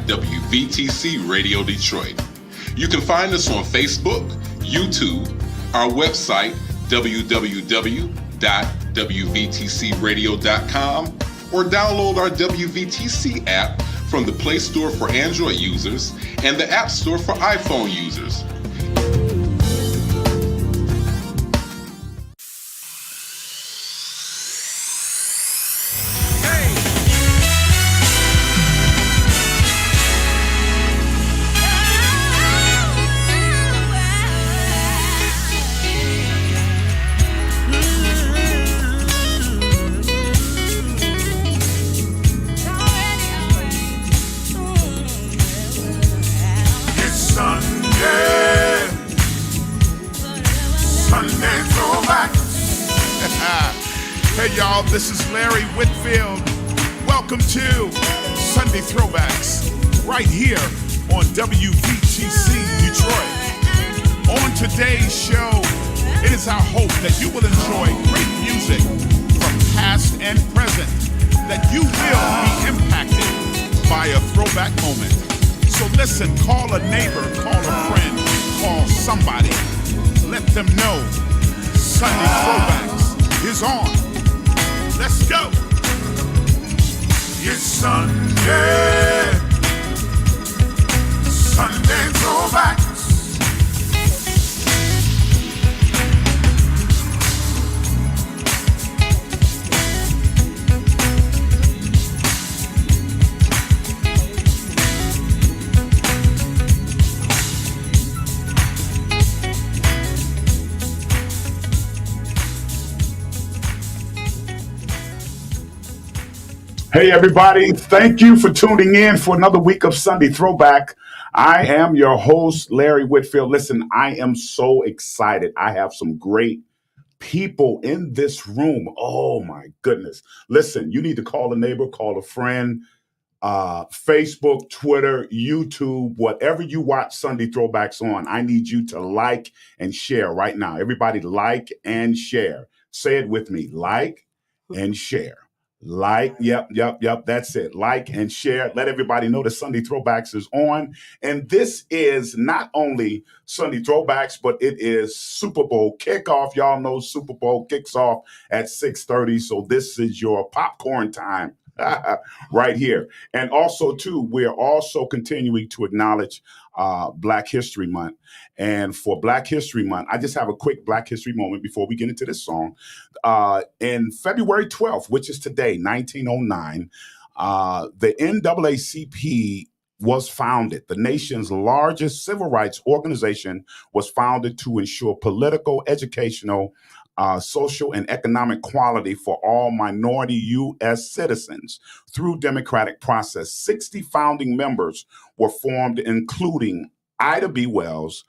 WVTC Radio Detroit. You can find us on Facebook, YouTube, our website, www.wvtcradio.com, or download our WVTC app from the Play Store for Android users and the App Store for iPhone users. Hey y'all, this is Larry Whitfield. Welcome to Sunday Throwbacks, right here on WVTC Detroit. On today's show, it is our hope that you will enjoy great music from past and present, that you will be impacted by a throwback moment. So listen, call a neighbor, call a friend, call somebody. Let them know Sunday Throwbacks is on. Let's go. It's Sunday. Sunday Throwbacks. Hey everybody, thank you for tuning in for another week of Sunday Throwback. I am your host, Larry Whitfield. Listen, I am so excited. I have some great people in this room. Oh my goodness. Listen, you need to call a neighbor, call a friend, Facebook, Twitter, YouTube, whatever you watch Sunday Throwbacks on, I need you to like and share right now. Everybody like and share. Say it with me, like and share. Like, yep, that's it. Like and share. Let everybody know that Sunday Throwbacks is on. And this is not only Sunday Throwbacks, but it is Super Bowl kickoff. Y'all know Super Bowl kicks off at 6:30. So this is your popcorn time right here. And also, too, we're also continuing to acknowledge Black History Month. And for Black History Month, I just have a quick Black History moment before we get into this song. In February 12th, which is today, 1909, the NAACP was founded. The nation's largest civil rights organization was founded to ensure political, educational, social, and economic equality for all minority U.S. citizens through democratic process. 60 founding members were formed, including Ida B. Wells,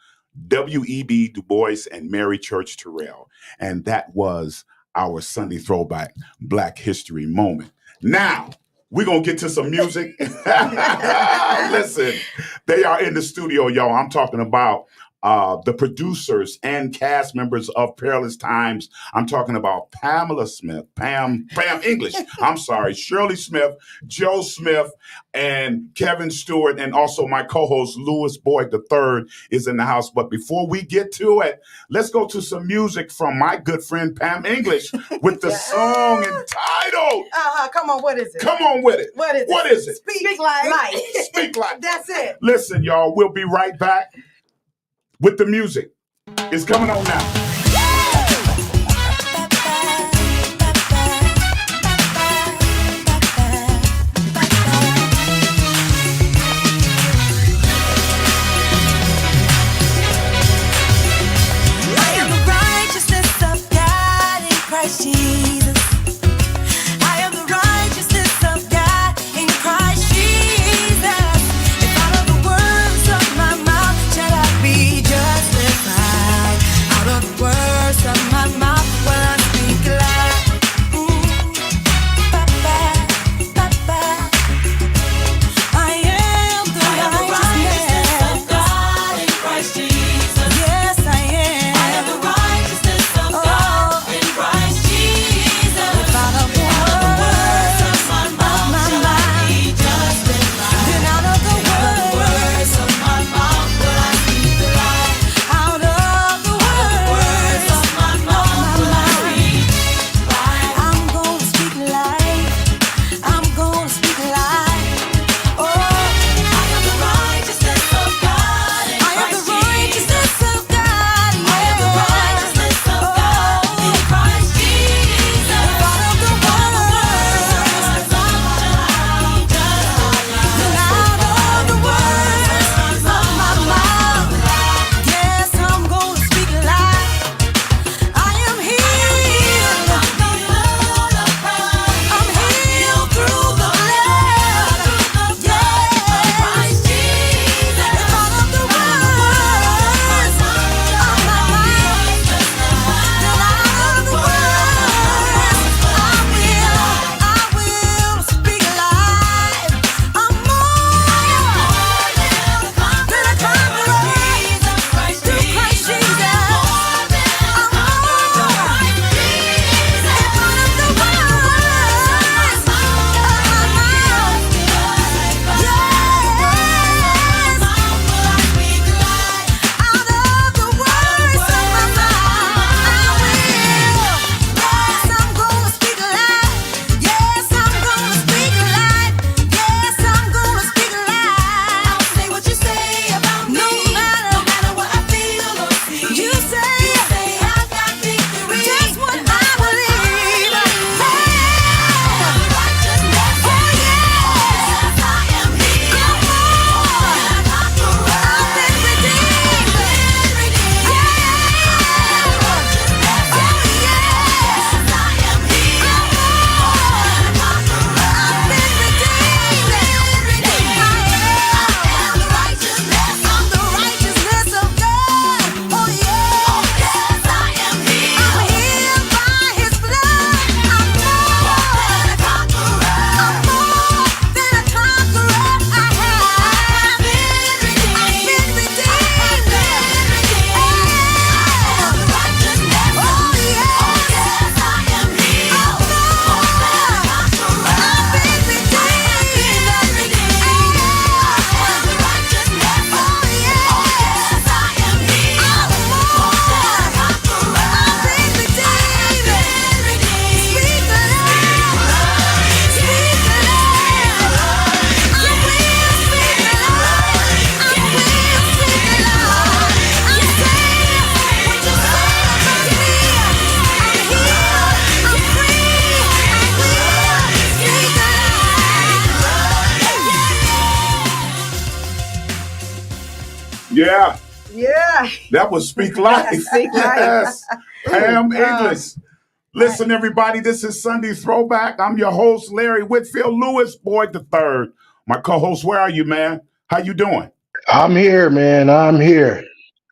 W.E.B. Du Bois, and Mary Church Terrell. And that was our Sunday Throwback Black History moment. Now, we're going to get to some music. Listen, they are in the studio, y'all. I'm talking about the producers and cast members of Perilous Times. I'm talking about Pamela Smith, Pam English, I'm sorry, Shirley Smith, Joe Smith, and Kevin Stewart, and also my co-host Louis Boyd III is in the house. But before we get to it, let's go to some music from my good friend Pam English with the song entitled. Come on, what is it? Come on with it. What is it? What is it? Speak life. Speak life. That's it. Listen, y'all, we'll be right back with the music. It's coming on now. I am the righteousness of God in Christ Jesus. I am the righteousness of God in Christ Jesus. If out of the words of my mouth shall I be justified, out of the words Yeah, Yeah. that was Speak Life. Speak Life. Yes, Pam English. Listen, everybody, this is Sunday Throwback. I'm your host, Larry Whitfield Lewis, Boyd III. My co-host, where are you, man? How you doing? I'm here, man. I'm here.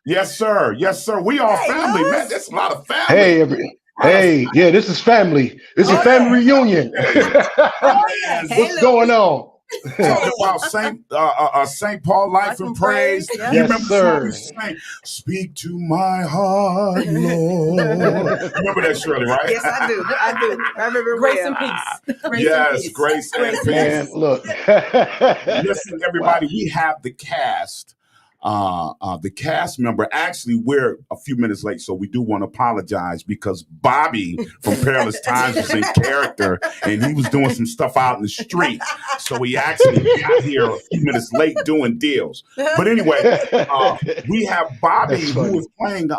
Yes, sir. Yes, sir. We all Hey, family, man. Lewis. There's a lot of family. Hey, A lot of yeah, this is family. This is a family reunion. Oh, yes. man. What's going on? Talking about Saint Paul Life and Praise. Yeah. You Yes, remember the song we sang? Speak to my heart, Lord. Remember that, Shirley, right? Yes, I do. I do. I remember Grace well. and peace. Grace Yes, and peace. grace and peace. Man, look. Listen, everybody, we have the cast. The cast member. Actually, we're a few minutes late, so we do want to apologize because Bobby from Perilous Times was in character and he was doing some stuff out in the street. So he actually got here a few minutes late doing deals. But anyway, we have Bobby That's who funny. was playing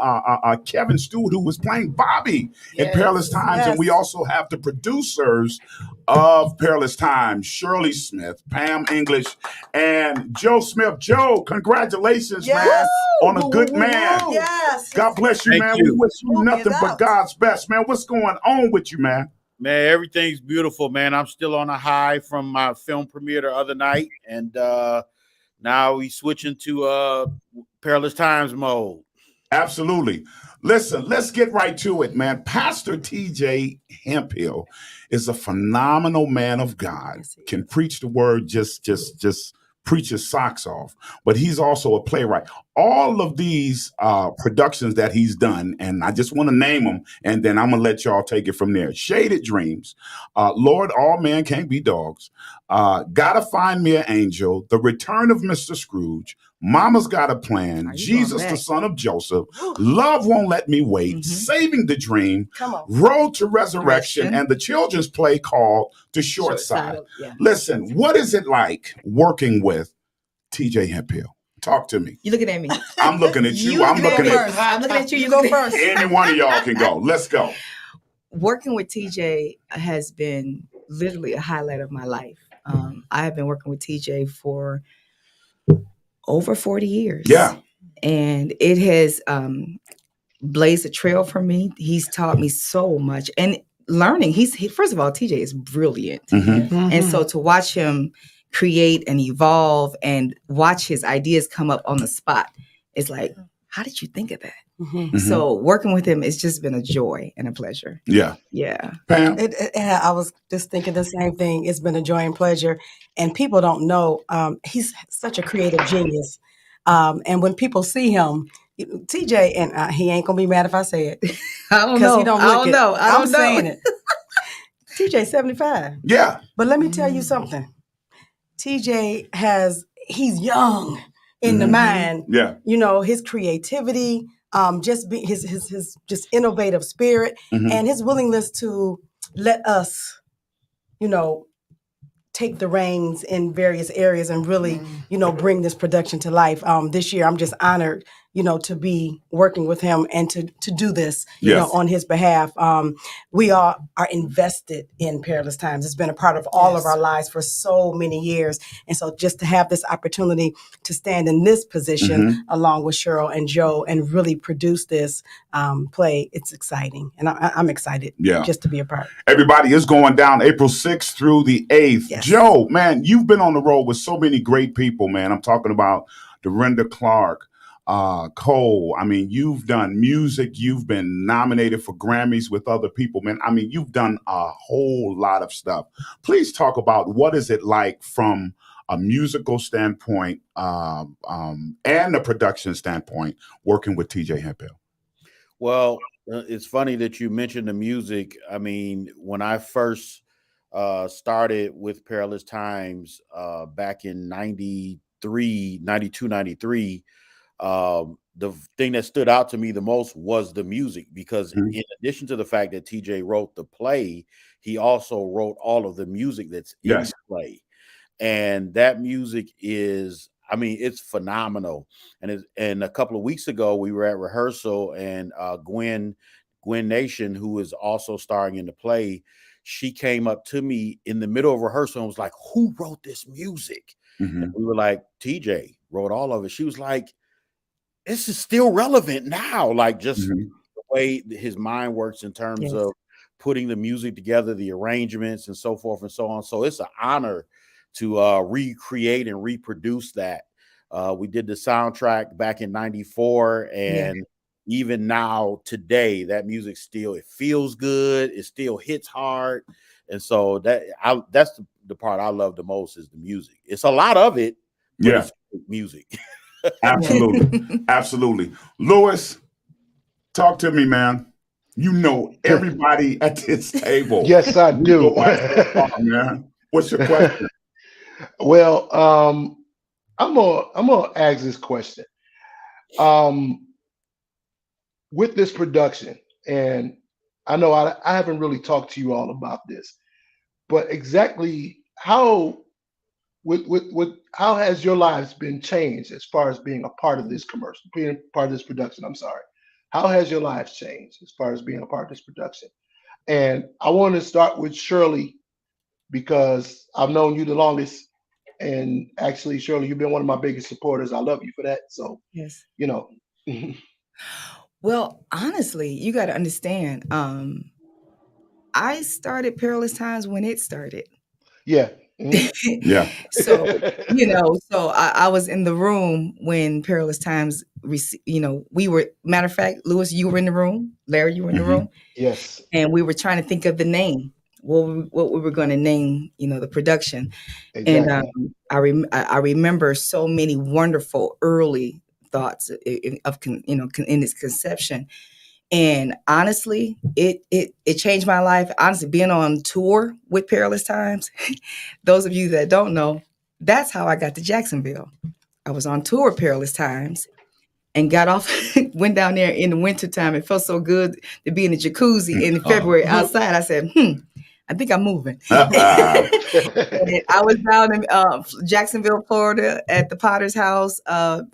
Kevin Stewart, who was playing Bobby in Yes, Perilous Times, and we also have the producers of Perilous Times, Shirley Smith, Pam English, and Joe Smith. Joe, congratulations, man, Yes. on a good man. Yes. God bless you, Thank man. you. We wish you Walk nothing it but out. God's best, man. What's going on with you, man? Man, everything's beautiful, man. I'm still on a high from my film premiere the other night, and now we switching to Perilous Times mode. Absolutely. Listen, let's get right to it, man. Pastor TJ Hemphill is a phenomenal man of God. Yes, he is. Can preach the word, just preach his socks off. But he's also a playwright. All of these productions that he's done, and I just want to name them, and then I'm gonna let y'all take it from there. Shaded Dreams, Lord, All Men Can't Be Dogs, Gotta Find Me an Angel, The Return of Mr. Scrooge, Mama's Got a Plan, Are you Jesus going the back? Son of Joseph, Love Won't Let Me Wait, Mhm. Saving the Dream, Come on. Road to Resurrection, Resurrection. and the children's play called The Short Side. Yeah. Listen, what is it like working with TJ Hemphill? Talk to me. You looking at me. I'm looking at you. You I'm go looking at first. I'm looking at you. You You go looking- first. any one of y'all can go. Let's go. Working with TJ has been literally a highlight of my life. I have been working with TJ for over 40 years. Yeah. And it has blazed a trail for me. He's taught me so much. And learning, first of all, TJ is brilliant. Mhm. And so to watch him create and evolve and watch his ideas come up on the spot, it's like, how did you think of that? Mhm. So working with him, it's just been a joy and a pleasure. Yeah. Yeah. Pam? I was just thinking the same thing. It's been a joy and pleasure. And people don't know, he's such a creative genius. And when people see him, TJ, and he ain't going to be mad if I say it. I don't Because know. he don't I look don't it. know. I I'm don't know. saying it. TJ 75. Yeah. But let me tell you something. TJ he's young in the mind. Yeah. You know, his creativity, just be his just innovative spirit, Mhm. and his willingness to let us, you know, take the reins in various areas and really, you know, bring this production to life. This year, I'm just honored, you know, to be working with him and to do this, you know, Yes. on his behalf. We are invested in Perilous Times. It's been a part of all of our lives for so many years. And so just to have this opportunity to stand in this position along with Cheryl and Joe and really produce this play, it's exciting. And I'm excited just to be a part. Everybody is going down April 6th through the 8th. Yes. Joe, man, you've been on the road with so many great people, man. I'm talking about Dorinda Clark, Cole. I mean, you've done music. You've been nominated for Grammys with other people, man. I mean, you've done a whole lot of stuff. Please talk about what is it like from a musical standpoint and a production standpoint working with TJ Hemphill. Well, it's funny that you mentioned the music. I mean, when I first started with Perilous Times back in 92, 93, the thing that stood out to me the most was the music, because in addition to the fact that TJ wrote the play, he also wrote all of the music that's in the play. And that music is, I mean, it's phenomenal. And a couple of weeks ago, we were at rehearsal, and Gwen Nation, who is also starring in the play, she came up to me in the middle of rehearsal and was like, "Who wrote this music?" And we were like, "TJ wrote all of it." She was like, this is still relevant now. Like just Mhm. the way his mind works in terms Yes. of putting the music together, the arrangements, and so forth and so on. So it's an honor to recreate and reproduce that. We did the soundtrack back in '94, and even now today, that music still, it feels good, it still hits hard. And so that's the part I love the most is the music. It's a lot of it, but Yeah. it's good music. Absolutely. Absolutely. Lewis, talk to me, man. You know everybody at this table. Yes, I We do. go back so far, man. What's your question? Well, I'm gonna ask this question. With this production, and I know I haven't really talked to you all about this, but exactly how with how has your lives been changed as far as being a part of this commercial, being a part of this production? I'm sorry. How has your lives changed as far as being a part of this production? And I want to start with Shirley because I've known you the longest. And actually, Shirley, you've been one of my biggest supporters. I love you for that. So, Yes. you know, Well, honestly, you got to understand. I started Perilous Times when it started. yeah. Mhm. Yeah. So, so I was in the room when Perilous Times, we were, matter of fact, Lewis, you were in the room, Larry, you were in the Mhm. room, Yes. and we were trying to think of the name, what we were going to name, the production. Exactly. And I remember so many wonderful early thoughts of in its conception. And honestly, it changed my life. Honestly, being on tour with Perilous Times, those of you that don't know, that's how I got to Jacksonville. I was on tour with Perilous Times and got off, went down there in the wintertime. It felt so good to be in the jacuzzi in February outside. I said, I think I'm moving. And I was down in Jacksonville, Florida at the Potter's House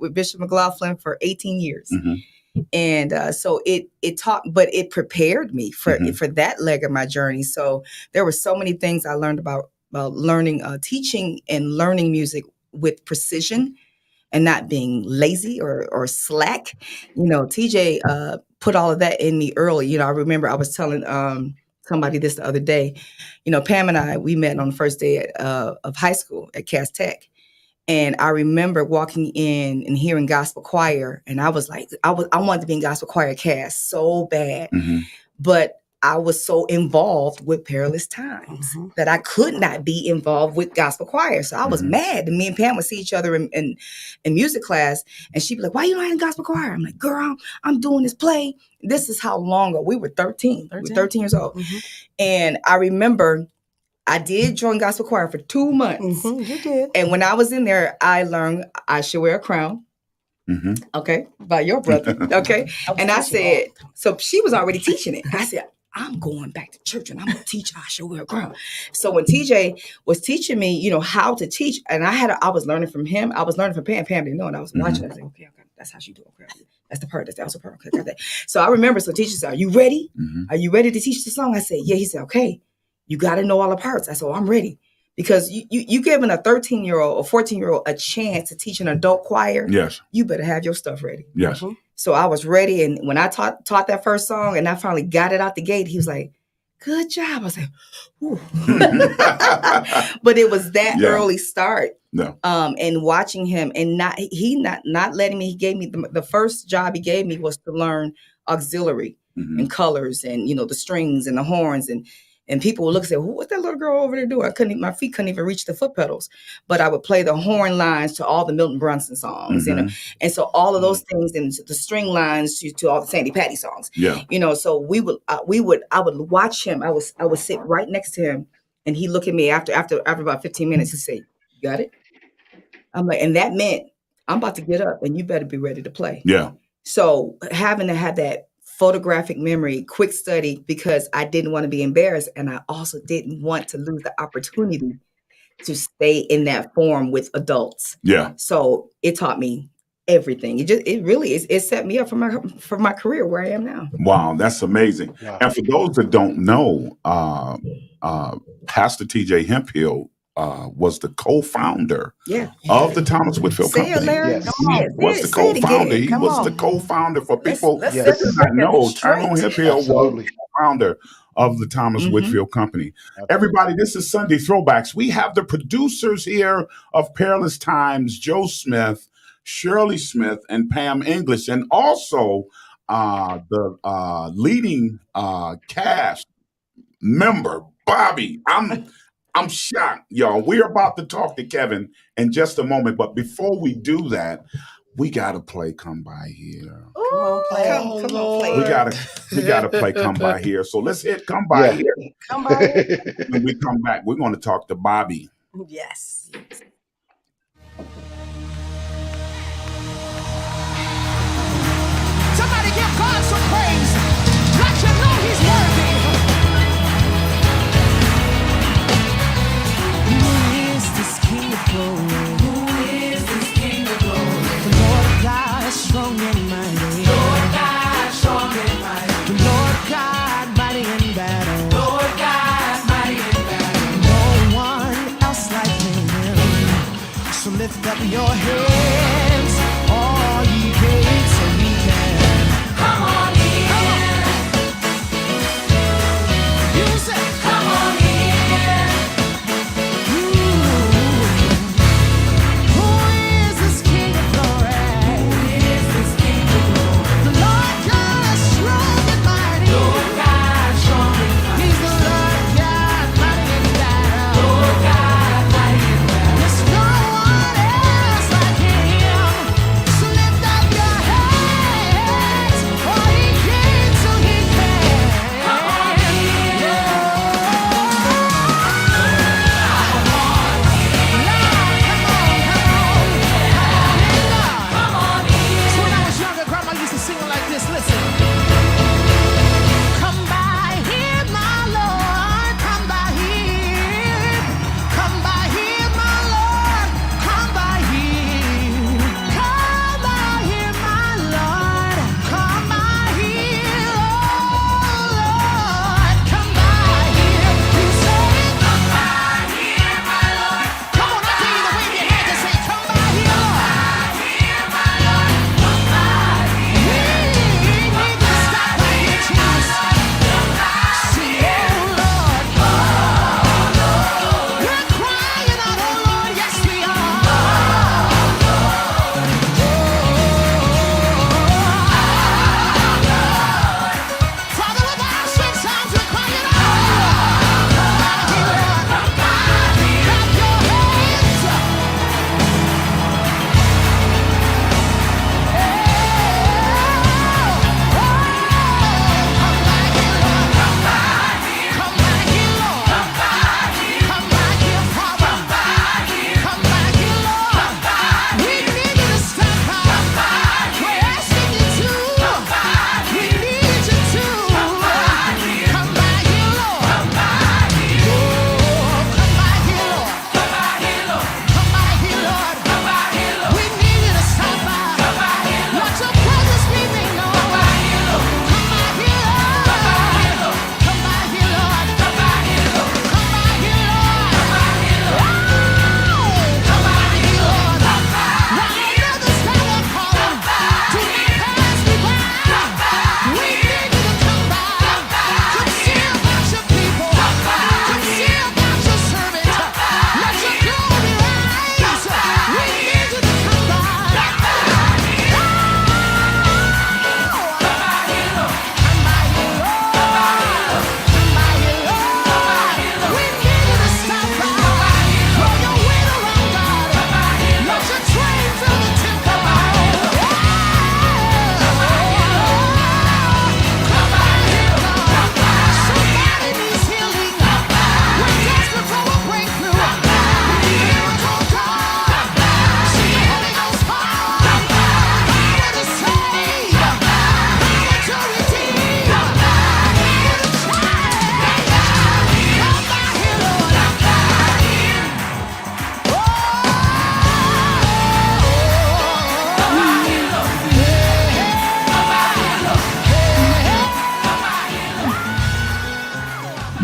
with Bishop McLaughlin for 18 years. Mhm. And so it taught, but it prepared me for that leg of my journey. So there were so many things I learned about learning, teaching and learning music with precision and not being lazy or slack. TJ put all of that in me early. I remember I was telling somebody this the other day. Pam and I, we met on the first day of high school at Cass Tech. And I remember walking in and hearing gospel choir, and I was like, I wanted to be in gospel choir at Cass so bad, Mhm. but I was so involved with Perilous Times that I could not be involved with gospel choir. So I was mad. And me and Pam would see each other in music class, and she'd be like, "Why you not in gospel choir?" I'm like, "Girl, I'm doing this play." This is how long ago we were 13. We were 13 years old, and I remember I did join gospel choir for 2 months. You did. And when I was in there, I learned I should wear a crown. Mhm. Okay. By your brother. Okay. And I said, so she was already teaching it. I said, I'm going back to church and I'm going to teach I should wear a crown. So when TJ was teaching me, how to teach, and I was learning from him. I was learning from Pam. Pam didn't know, and I was watching. I was like, okay, that's how she do it. Okay. That's the part. That's the also part. Okay, got that. So I remember, so teacher said, are you ready? Are you ready to teach the song? I said, yeah. He said, okay. You got to know all the parts. I said, oh, I'm ready. Because you giving a 13-year-old or 14-year-old a chance to teach an adult choir, Yes. you better have your stuff ready. Yes. So I was ready. And when I taught that first song and I finally got it out the gate, he was like, good job. I was like, ooh. But it was that early start. No. And watching him and not letting me, he gave me the first job he gave me was to learn auxiliary and colors and, the strings and the horns and people would look and say, what's that little girl over there doing? My feet couldn't even reach the foot pedals, but I would play the horn lines to all the Milton Brunson songs. And so all of those things and the string lines to all the Sandy Patty songs. Yeah. So I would watch him. I would sit right next to him and he'd look at me after about 15 minutes and say, you got it? I'm like, and that meant I'm about to get up and you better be ready to play. Yeah. So having to have that photographic memory, quick study, because I didn't want to be embarrassed. And I also didn't want to lose the opportunity to stay in that form with adults. Yeah. So it taught me everything. It really is. It set me up for my career where I am now. Wow. That's amazing. Wow. And for those that don't know, Pastor TJ Hemphill was the co-founder Yeah. of the Thomas Whitfield Say it, Company. Larry. Yes. Come on. Was the Say it co-founder. again. He Come was on. the co-founder. For people Let's Yes. that set do the not know, record Tyrone straight. Whitfield was Absolutely. the founder of the Thomas Whitfield Company. Absolutely. Everybody, this is Sunday Throwbacks. We have the producers here of Perilous Times, Joe Smith, Shirley Smith, and Pam English, and also the leading cast member, Bobby. I'm shocked, y'all. We're about to talk to Kevin in just a moment, but before we do that, we gotta play "Come By Here." Come on, play. Come on, play. We gotta play "Come By Here." So let's hit "Come By Yeah. Here." Come by. When we come back, we're going to talk to Bobby. Yes. Somebody give God some praise. Let you know He's worthy. Who is this King of glory? Who is this King of glory? The Lord God strong and mighty. Lord God strong and mighty. The Lord God mighty in battle. Lord God mighty in battle. No one else like Him. So lift up your hands, all ye gates, so we can come on in. You say, come on in. Who is this King of glory? Who is this King of glory? The Lord God strong and mighty. Lord God strong and mighty. He's the Lord God mighty in battle. Lord God mighty in battle. There's no one else like Him. So lift up your hands, all ye gates, so He can come on in. When I was younger, Grandma used to sing it like this. Listen. Come by here, my Lord. Come by here. Come by here, my Lord. Come by here. Come by here, my Lord. Come by here, oh Lord. Come by here. You say, come by here, my Lord. Come on, I tell you to wave your hand and say, come by here, Lord.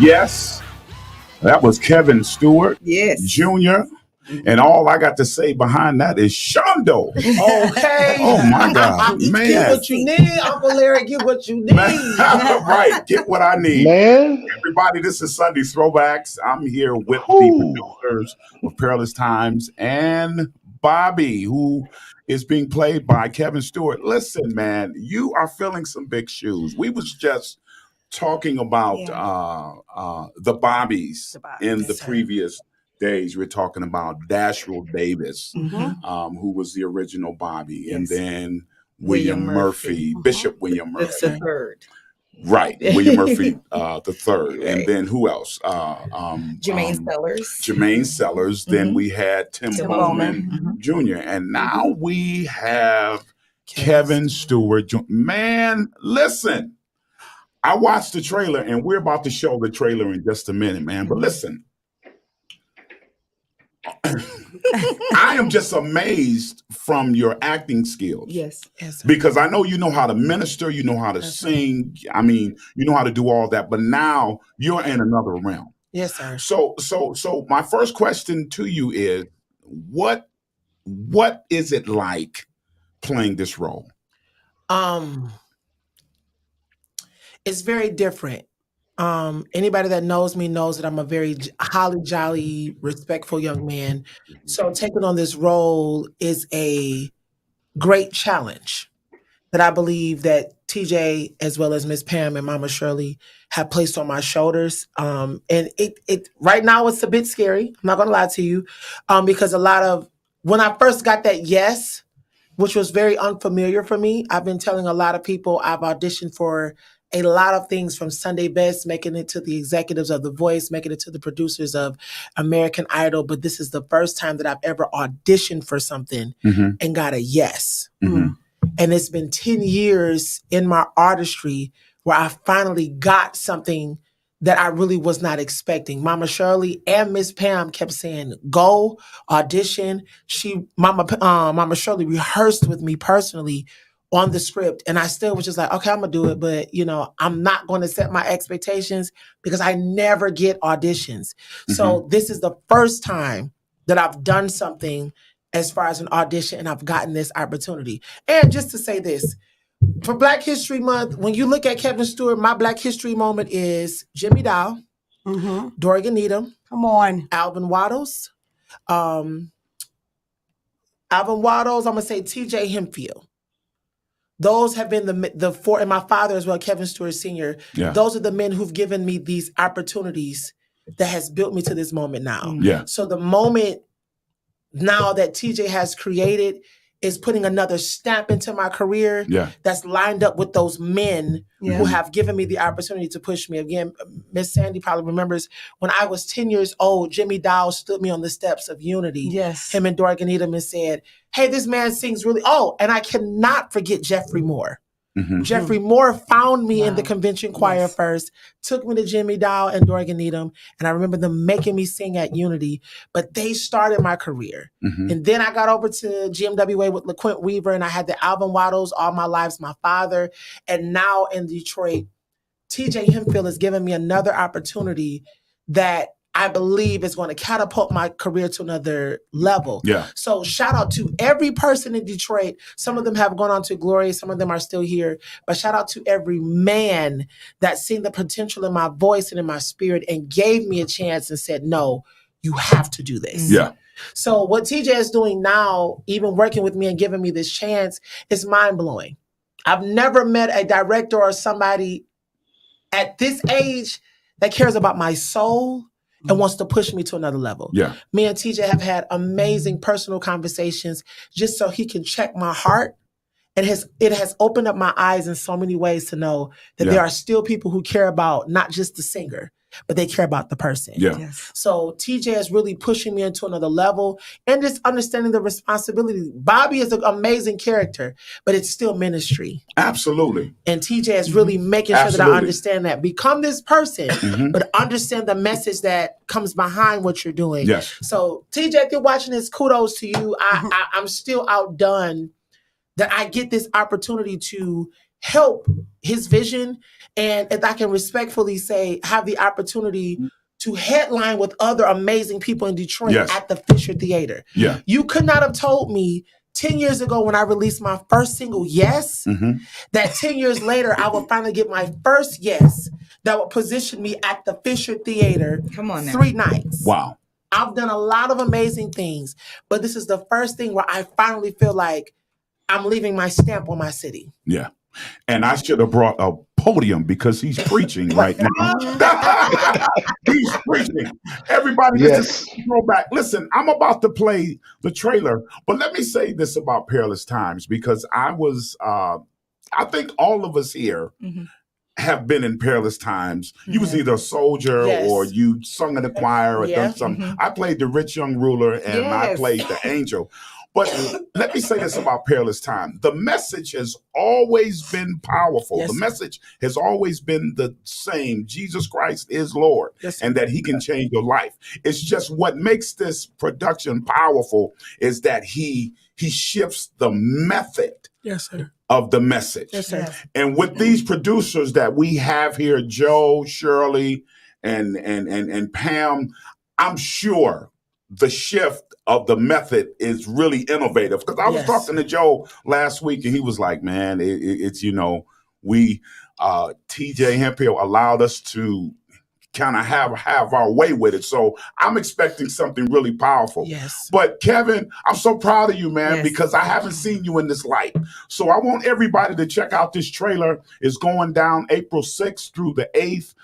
Yes, That was Kevin Stewart Yes. Jr. And all I got to say behind that is Shondo. Okay. Oh my God, Get man. what you need, Uncle Larry. Get what you need. Right, get what I need. Man. Everybody, this is Sunday Throwbacks. I'm here with the Whew. producers of Perilous Times and Bobby, who is being played by Kevin Stewart. Listen, man, you are filling some big shoes. We was just talking about the Bobbies The Bobbies. in the Yes, sir. previous days. We're talking about Dashiell Davis, Mhm. who was the original Bobby, and Yes. then William Murphy, Bishop William That's Murphy. the third. Right, William Murphy the third, and Right. then who else? Jermaine Sellers. Jermaine Sellers. Then we had Tim Tim Bowman Bowman. Jr., and now we have Kevin Stewart. Man, listen, I watched the trailer, and we're about to show the trailer in just a minute, man. But listen, I am just amazed from your acting skills. Yes. Yes, sir. Because I know you know how to minister, you know how to sing. I mean, you know how to do all that. But now you're in another realm. Yes, sir. So my first question to you is, what is it like playing this role? It's very different. Anybody that knows me knows that I'm a very holly jolly, respectful young man. So taking on this role is a great challenge that I believe that TJ as well as Miss Pam and Mama Shirley have placed on my shoulders. And it right now it's a bit scary. I'm not gonna lie to you, because when I first got that yes, which was very unfamiliar for me. I've been telling a lot of people I've auditioned for a lot of things, from Sunday Best, making it to the executives of The Voice, making it to the producers of American Idol. But this is the first time that I've ever auditioned for something and got a yes. Mhm. And it's been 10 years in my artistry where I finally got something that I really was not expecting. Mama Shirley and Miss Pam kept saying, go audition. Mama Shirley rehearsed with me personally on the script. And I still was just like, okay, I'm gonna do it. But I'm not gonna set my expectations because I never get auditions. So this is the first time that I've done something as far as an audition and I've gotten this opportunity. And just to say this, for Black History Month, when you look at Kevin Stewart, my Black History moment is Jimmy Dow, Dorgan Needham, Come on. Alvin Waddles. I'm gonna say TJ Hempfield. Those have been the four, and my father as well, Kevin Stewart Sr. Yeah. Those are the men who've given me these opportunities that has built me to this moment now. Yeah. So the moment now that TJ has created is putting another stamp into my career that's lined up with those men who have given me the opportunity to push me. Again, Miss Sandy probably remembers when I was 10 years old, Jimmy Dow stood me on the steps of Unity. Yes. Him and Dorgan Needham and said, hey, this man sings really, and I cannot forget Jeffrey Moore. Jeffrey Moore found me in the convention choir first, took me to Jimmy Dow and Dorgan Needham, and I remember them making me sing at Unity, but they started my career. And then I got over to GMWA with LaQuint Weaver, and I had the Alvin Waddles, All My Life's My Father, and now in Detroit, TJ Hempfield has given me another opportunity that I believe is going to catapult my career to another level. Yeah. So shout out to every person in Detroit. Some of them have gone on to glory. Some of them are still here. But shout out to every man that seen the potential in my voice and in my spirit and gave me a chance and said, no, you have to do this. Yeah. So what TJ is doing now, even working with me and giving me this chance, is mind-blowing. I've never met a director or somebody at this age that cares about my soul and wants to push me to another level. Yeah. Me and TJ have had amazing personal conversations just so he can check my heart. And it has opened up my eyes in so many ways to know that there are still people who care about not just the singer, but they care about the person. Yeah. Yes. So TJ is really pushing me into another level and just understanding the responsibility. Bobby is an amazing character, but it's still ministry. Absolutely. And TJ is really making sure that I understand that. Become this person, but understand the message that comes behind what you're doing. Yes. So TJ, if you're watching this, kudos to you. I'm still outdone that I get this opportunity to help his vision. And if I can respectfully say, have the opportunity to headline with other amazing people in Detroit Yes. at the Fisher Theater. Yeah. You could not have told me 10 years ago when I released my first single, Yes, that 10 years later I would finally get my first Yes that would position me at the Fisher Theater. Come on now. 3 nights. Wow. I've done a lot of amazing things, but this is the first thing where I finally feel like I'm leaving my stamp on my city. Yeah. And I should have brought a podium because he's preaching right now. He's preaching. Everybody, Yes. listen, go back. Listen, I'm about to play the trailer, but let me say this about Perilous Times because I think all of us here have been in perilous times. You was either a soldier Yes. or you sung in the choir or Yeah. done something. I played the rich young ruler and I Yes. played the angel. But let me say this about Perilous Time. The message has always been powerful. Yes, the sir. message has always been the same. Jesus Christ is Lord, Yes, sir. and that he can change your life. It's just what makes this production powerful is that he shifts the method Yes, sir. of the message. Yes, sir. Yes. And with these producers that we have here, Joe, Shirley, and Pam, I'm sure the shift of the method is really innovative. Because I was Yes. talking to Joe last week, and he was like, "Man, it's we TJ Hemphill allowed us to kind of have our way with it. So I'm expecting something really powerful." Yes. But Kevin, I'm so proud of you, man, Yes. because I haven't seen you in this light. So I want everybody to check out this trailer. It's going down April 6th through the 8th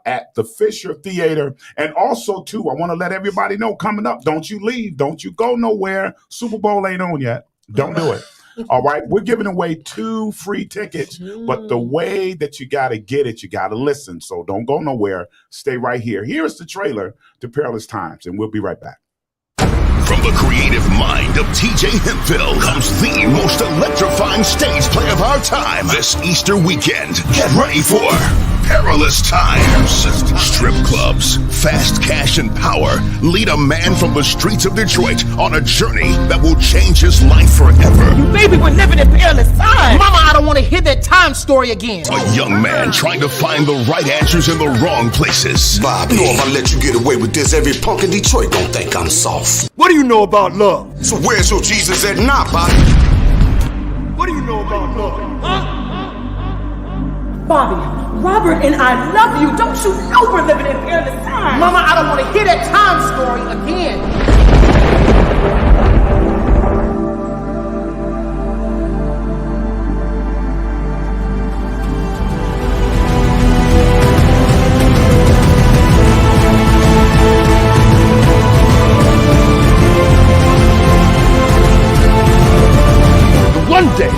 at the Fisher Theater. And also, too, I want to let everybody know coming up, don't you leave. Don't you go nowhere. Super Bowl ain't on yet. Don't do it. All right. We're giving away 2 free tickets, but the way that you got to get it, you got to listen. So don't go nowhere. Stay right here. Here's the trailer to Perilous Times, and we'll be right back. From the creative mind of TJ Hemphill comes the most electrifying stage play of our time this Easter weekend. Get ready for Perilous Times. Strip clubs, fast cash, and power lead a man from the streets of Detroit on a journey that will change his life forever. Baby, we're living in perilous times. Mama, I don't want to hear that time story again. A young man trying to find the right answers in the wrong places. Bobby, if I let you get away with this, every punk in Detroit gon' think I'm soft. What do you know about love? So where's your Jesus at now, Bobby? What do you know about love? Huh? Bobby, Robert and I love you. Don't you know we're living in perilous times? Mama, I don't want to hear that time story again. One day,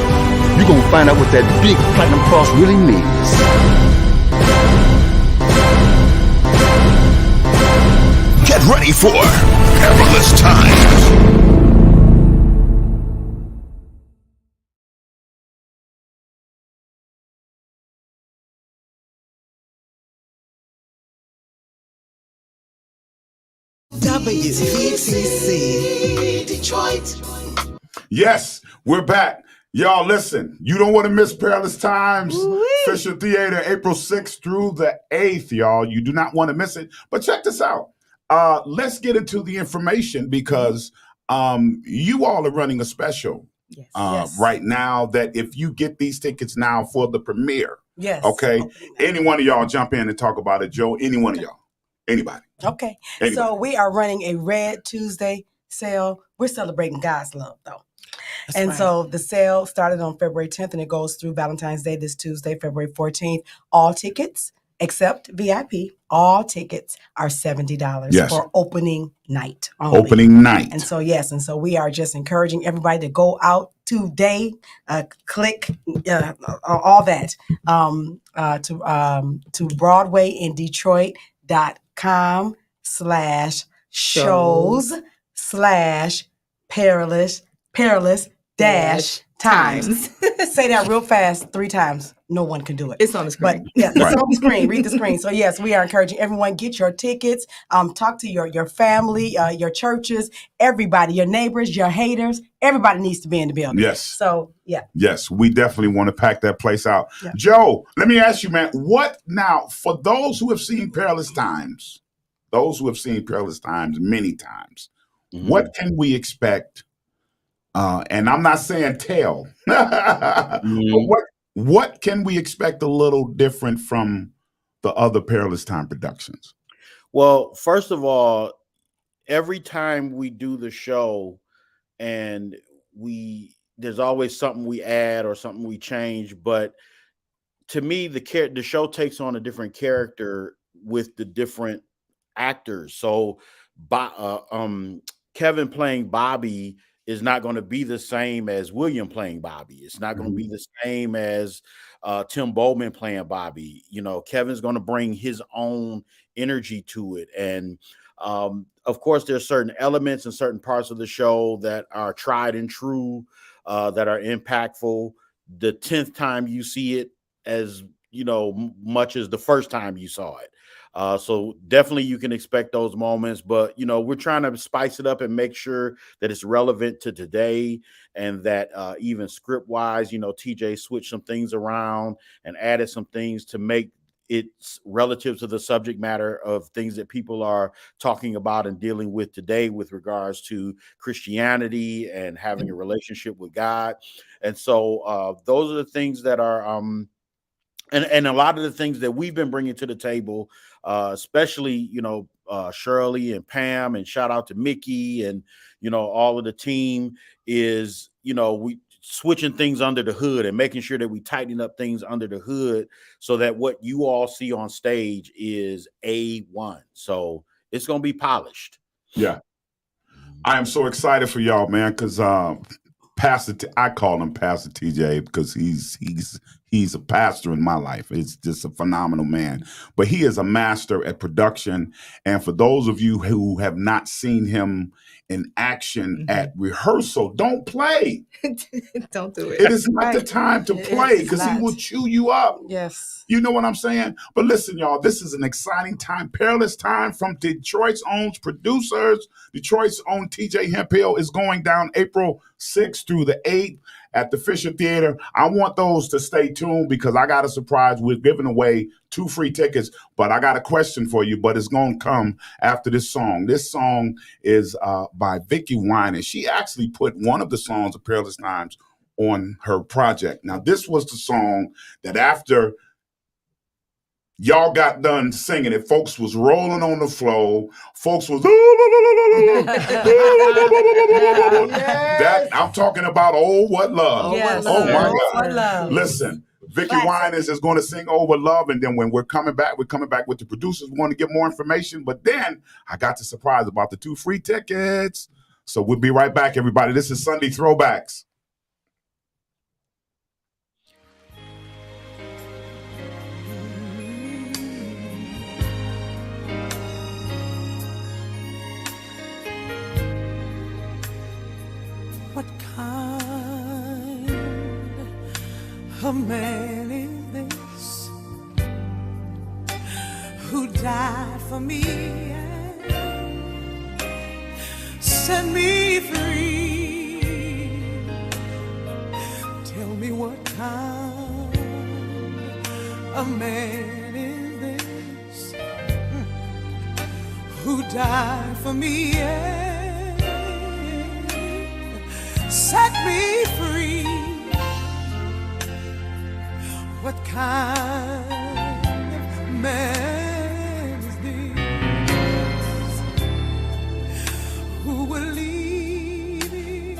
you're gonna find out what that big platinum cross really means. Get ready for Perilous Times. WVTC Detroit. Yes, we're back. Y'all, listen, you don't want to miss Perilous Times. Fisher Theater, April 6th through the 8th, y'all. You do not want to miss it. But check this out. Let's get into the information because you all are running a special right now that if you get these tickets now for the premiere, Yes. okay, any one of y'all jump in and talk about it, Joe, any one of y'all, anybody. Okay. Anybody. So we are running a Red Tuesday sale. We're celebrating God's love, though. And so the sale started on February 10th and it goes through Valentine's Day this Tuesday, February 14th. All tickets, except VIP, all tickets are $70 for opening night only. Opening night. And so, yes. And so we are just encouraging everybody to go out today, click all that to BroadwayInDetroit.com/shows/perilous-times. Say that real fast 3 times. No one can do it. It's on the screen. But yeah, it's on the screen. Read the screen. So yes, we are encouraging everyone, get your tickets. Talk to your family, your churches, everybody, your neighbors, your haters. Everybody needs to be in the building. Yes. So yeah. Yes, we definitely want to pack that place out. Yeah. Joe, let me ask you, man, what now, for those who have seen Perilous Times, those who have seen Perilous Times many times, Mhm. what can we expect? And I'm not saying tell, but Mhm. what can we expect a little different from the other Perilous Time productions? Well, first of all, every time we do the show and there's always something we add or something we change, but to me the show takes on a different character with the different actors. So Kevin playing Bobby is not going to be the same as William playing Bobby. It's not going to be the same as Tim Bowman playing Bobby. You know, Kevin's going to bring his own energy to it. And of course, there's certain elements and certain parts of the show that are tried and true, that are impactful. The 10th time you see it, as you know, much as the first time you saw it. So definitely you can expect those moments, but you know, we're trying to spice it up and make sure that it's relevant to today, and that even script wise, you know, TJ switched some things around and added some things to make it's relative to the subject matter of things that people are talking about and dealing with today with regards to Christianity and having a relationship with God. And so those are the things that are and a lot of the things that we've been bringing to the table, especially, you know, Shirley and Pam, and shout out to Mickey and, you know, all of the team, is, you know, we switching things under the hood and making sure that we tighten up things under the hood so that what you all see on stage is A1. So it's going to be polished. Yeah. I am so excited for y'all, man, because I call him Pastor TJ because he's a pastor in my life. It's just a phenomenal man. But he is a master at production. And for those of you who have not seen him in action at rehearsal, don't play. Don't do it. It is not the time to play because he will chew you up. Yes. You know what I'm saying? But listen, y'all, this is an exciting time, perilous time from Detroit's own producers. Detroit's own TJ Hemphill is going down April 6th through the 8th at the Fisher Theater. I want those to stay tuned because I got a surprise. We're giving away 2 free tickets, but I got a question for you, but it's going to come after this song. This song is by Vicki Wine, and she actually put one of the songs of Perilous Times on her project. Now, this was the song that after y'all got done singing it, folks was rolling on the floor. Folks was that I'm talking about. Oh, what love! Yes. Oh my Oh, God! what love. Listen, Vicki Winans is going to sing "Oh What Love," and then when we're coming back with the producers. We want to get more information, but then I got the surprise about the 2 free tickets. So we'll be right back, everybody. This is Sunday Throwbacks. What kind of man is this who died for me and set me free? Tell me what kind of man is this who died for me and set me free? What kind of man is this who will leave his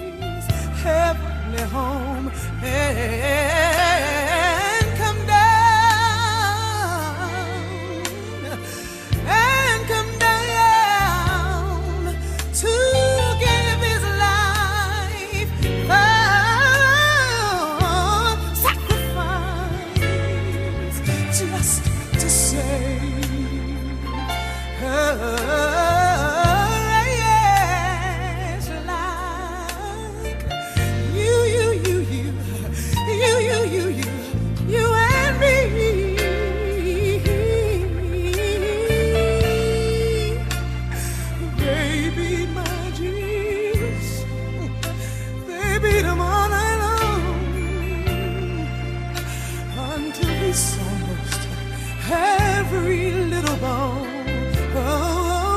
heavenly home and come down to give his life sacrifice just to save her wretched life? You and me, baby, my Jesus, they beat him all night long until he almost every little bone. Oh,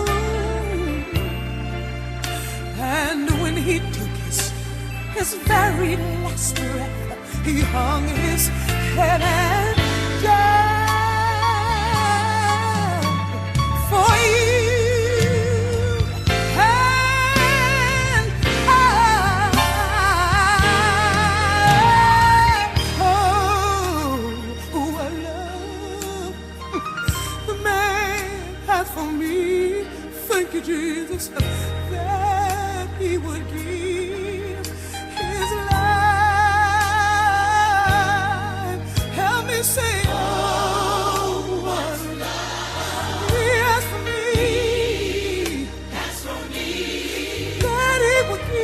his very last breath, he hung his head and died for you and I. Oh, I love the man had for me. Thank you, Jesus, that he would give his life. Help me say, oh, what he has for me. That's for me. That he would give.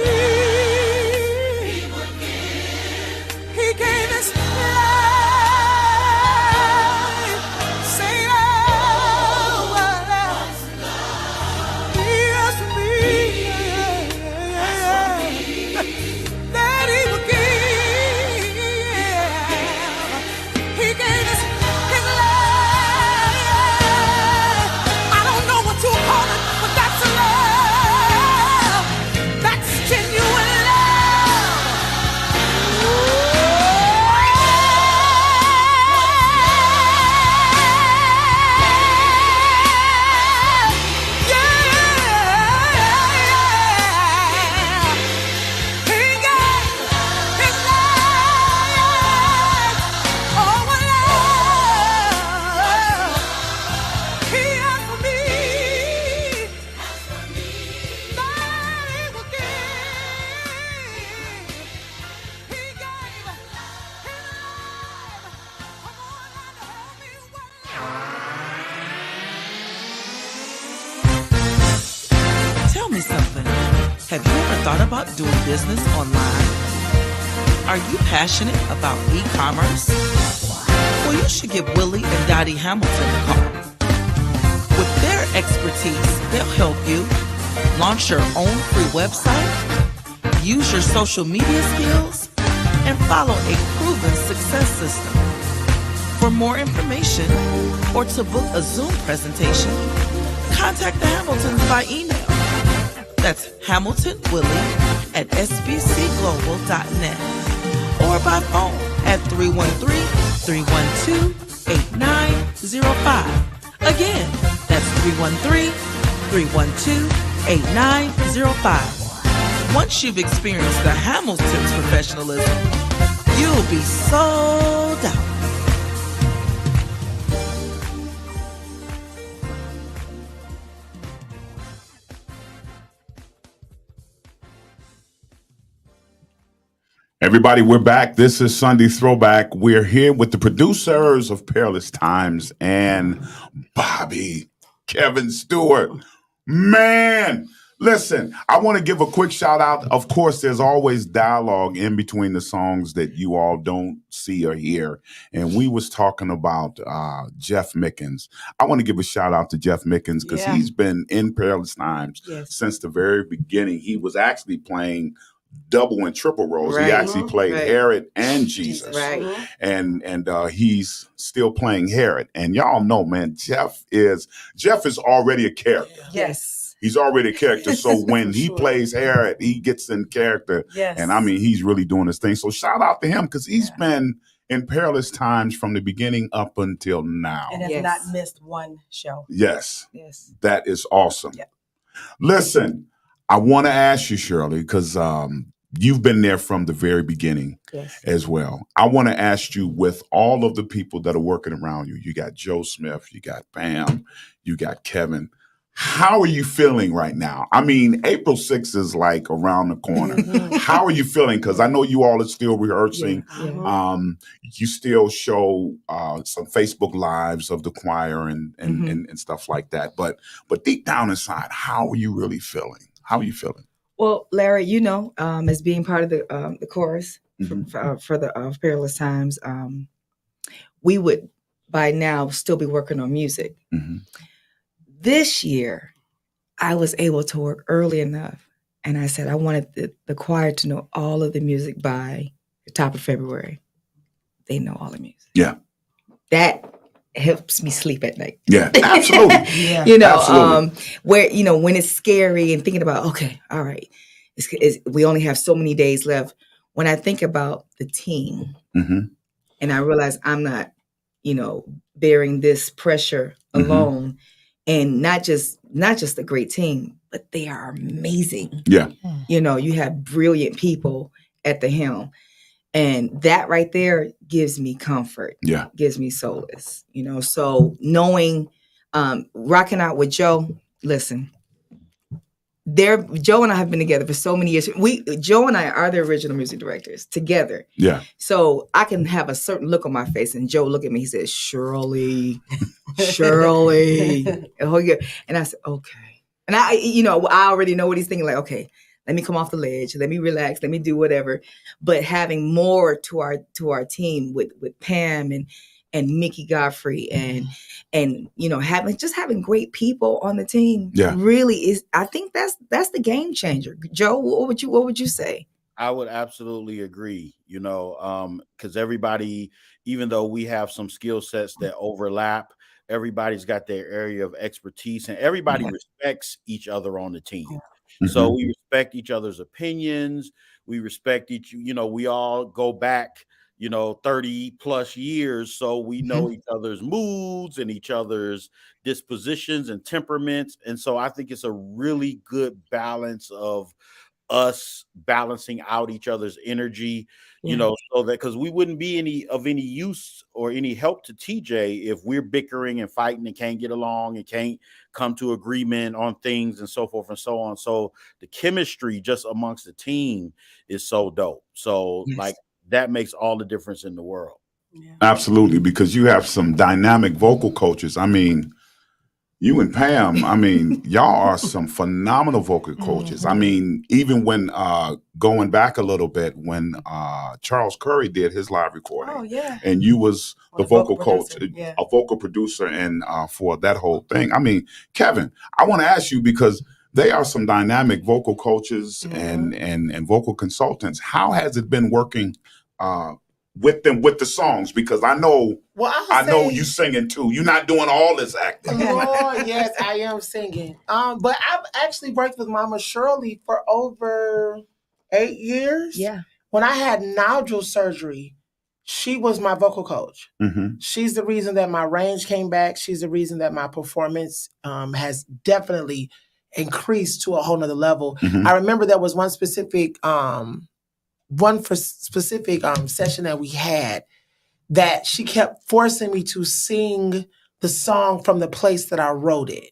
He gave his life. Say, oh, what he has for me. That he would give. He gave his life. I don't know what you call it, but that's love. That's genuine love. Yeah. He gave his life. Oh, what love he has for me. That he will give. He gave his life. Come on and help me Tell me something. Have you ever thought about doing business online? Are you passionate about e-commerce? Well, you should give Willie and Dottie Hamilton a call. With their expertise, they'll help you launch your own free website, use your social media skills, and follow a proven success system. For more information or to book a Zoom presentation, contact the Hamiltons by email. That's HamiltonWillie@sbcglobal.net or by phone at 313-312-8905. Again, that's 313-312-8905. Once you've experienced the Hamilton's professionalism, you'll be sold out. Everybody, we're back. This is Sunday Throwback. We're here with the producers of Perilous Times and Bobby, Kevin Stewart. Man, listen, I want to give a quick shout out. Of course, there's always dialogue in between the songs that you all don't see or hear. And we was talking about Jeff Mickens. I want to give a shout out to Jeff Mickens because he's been in Perilous Times since the very beginning. He was actually playing double and triple roles. He actually played Herod and Jesus. And he's still playing Herod. And y'all know, man, Jeff is already a character. Yes. He's already a character. So when he plays Herod, he gets in character. Yes. And I mean, he's really doing his thing. So shout out to him because he's been in Perilous Times from the beginning up until now. And has not missed one show. Yes. That is awesome. Listen, I want to ask you, Shirley, because you've been there from the very beginning as well. I want to ask you, with all of the people that are working around you, you got Joe Smith, you got Pam, you got Kevin. How are you feeling right now? I mean, April 6th is like around the corner. How are you feeling? Because I know you all are still rehearsing. You still show some Facebook Lives of the choir and stuff like that. But deep down inside, how are you really feeling? How are you feeling? Well, Larry, you know, as being part of the chorus for the Perilous Times, we would by now still be working on music. This year, I was able to work early enough, and I said I wanted the choir to know all of the music by the top of February. They know all the music. Yeah. That helps me sleep at night. Yeah, absolutely. You know, where, you know, when it's scary and thinking about, okay, all right, we only have so many days left. when I think about the team Mm-hmm. and I realize I'm not, bearing this pressure alone, and not just a great team, but they are amazing. Yeah. You have brilliant people at the helm. And that right there gives me comfort. Yeah. Gives me solace. So knowing, rocking out with Joe, listen, Joe and I have been together for so many years. Joe and I are the original music directors together. Yeah. So I can have a certain look on my face, and Joe look at me. He says, "Shirley, Shirley," and I said, "Okay." And I already know what he's thinking. Like, okay, let me come off the ledge. Let me relax. Let me do whatever. But having more to our team with Pam and Mickey Godfrey and having great people on the team really is, I think that's the game changer. Joe, what would you say? I would absolutely agree, because everybody, even though we have some skill sets that overlap, everybody's got their area of expertise and everybody respects each other on the team. So we respect each other's opinions. We respect we all go back 30 plus years. So we know each other's moods and each other's dispositions and temperaments. And so I think it's a really good balance of us balancing out each other's energy, so that, because we wouldn't be any use or any help to TJ if we're bickering and fighting and can't get along and can't come to agreement on things and so forth and so on. So the chemistry just amongst the team is so dope. So like that makes all the difference in the world. Yeah. Absolutely, because you have some dynamic vocal coaches. I mean, you and Pam, I mean, y'all are some phenomenal vocal coaches. I mean, even when going back a little bit, when Charles Curry did his live recording, and you was the vocal coach, a vocal producer, and for that whole thing. I mean, Kevin, I want to ask you, because they are some dynamic vocal coaches and vocal consultants. How has it been working with them, with the songs? Because I know know you singing too. You're not doing all this acting. Lord, yes, I am singing. But I've actually worked with Mama Shirley for over 8 years. Yeah. When I had nodule surgery, she was my vocal coach. She's the reason that my range came back. She's the reason that my performance has definitely increased to a whole nother level. I remember there was one specific session that we had that she kept forcing me to sing the song from the place that I wrote it.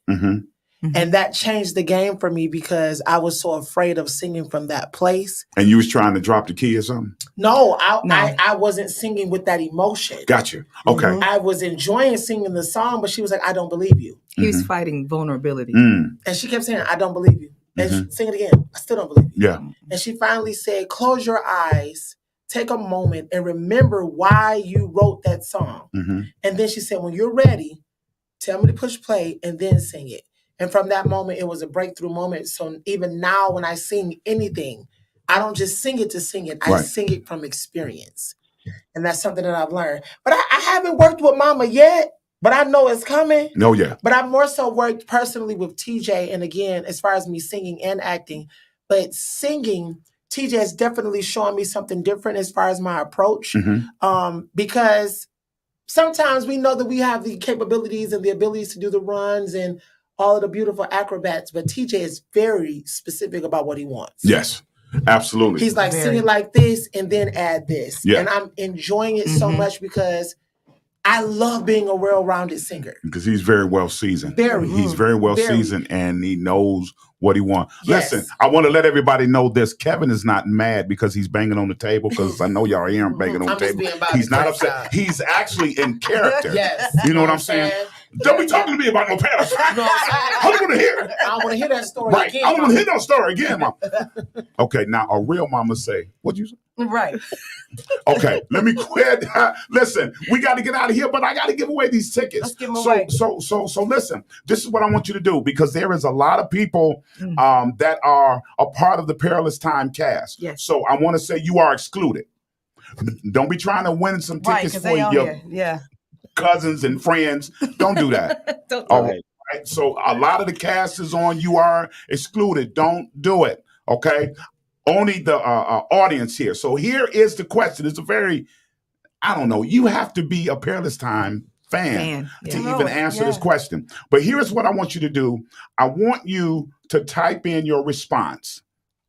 And that changed the game for me, because I was so afraid of singing from that place. And you was trying to drop the key or something? No, I wasn't singing with that emotion. Gotcha. Okay. I was enjoying singing the song, but she was like, "I don't believe you." He was fighting vulnerability. And she kept saying, "I don't believe you." And sing it again. "I still don't believe you." Yeah. And she finally said, "Close your eyes, take a moment, and remember why you wrote that song." And then she said, "When you're ready, tell me to push play and then sing it." And from that moment, it was a breakthrough moment. So even now, when I sing anything, I don't just sing it to sing it. I sing it from experience. And that's something that I've learned. But I haven't worked with Mama yet, but I know it's coming. No, yeah. But I've more so worked personally with TJ. And again, as far as me singing and acting, but singing, TJ is definitely showing me something different as far as my approach. Because sometimes we know that we have the capabilities and the abilities to do the runs and all of the beautiful acrobats, but TJ is very specific about what he wants. Yes, absolutely. He's like, sing it like this and then add this. Yeah. And I'm enjoying it so much, because I love being a well-rounded singer. Because he's very well seasoned. He's very well seasoned, and he knows what he wants. Yes. Listen, I want to let everybody know this. Kevin is not mad because he's banging on the table, because I know y'all hear him banging on the table. He's not upset. He's actually in character. Yes. You know what I'm saying? Don't be talking to me about no past. I don't want to hear it. I don't want to hear that story again. I don't want to hear that story again, Mom. Okay, now a real mama say, what'd you say? Right. Okay, let me quit. Listen, we got to get out of here, but I got to give away these tickets. Let's give them away. So listen, this is what I want you to do, because there is a lot of people that are a part of the Perilous Time cast. Yes. So I want to say you are excluded. Don't be trying to win some tickets for your cousins and friends. Don't do that. Don't do it. Right? So a lot of the cast is on. You are excluded. Don't do it. Okay. only the audience here. So here is the question. It's a very, I don't know, you have to be a Perilous Time fan to even answer this question. But here's what I want you to do. I want you to type in your response